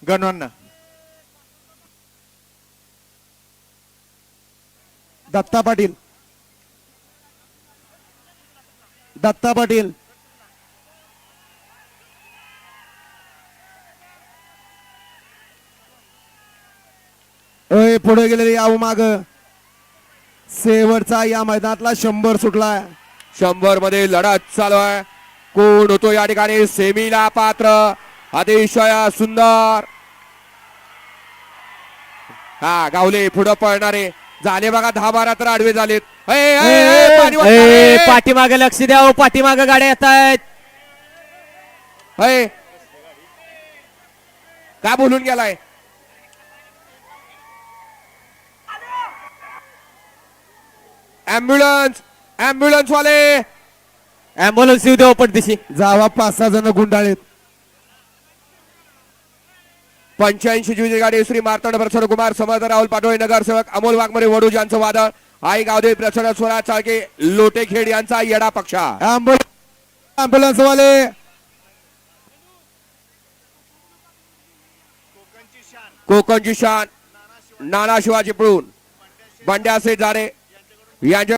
गणवांना दत्ता पाटील दत्ता पाटील पुढे गेलेले याव माग शेवटचा या मैदानातला 100 सुटलाय 100 मध्ये लढत चालू आहे कोण होतो या ठिकाणी सेमीला पात्र अतिशय सुंदर हा गावले पुढे पळणारे झाले बघा 10-12 तर आडवे झालेत पाणी वाटतंय. पाठीमागे लक्ष द्या हो, पाठीमागे गाड्या येत आहेत. का बोलून गेलाय ऍम्ब्युलन्स वाले ऍम्ब्युलन्स येऊ द्या पडदिशी. जावा 5-6 जण गुंडाळीत 85 जुनी गाडी श्री मार्तंड प्रसन्न कुमार समर्थ राहुल पाटोळे नगरसेवक अमोल वाघमरे वडूज यांचं वादळ आई गावदेवी प्रसन्न स्वराज चाळके लोटेखेड यांचा येडा पक्षा ऍम्ब्युलन्स वाले कोकणची शान नाना शिवाजी पळून बंड्यासे जारे यांच्या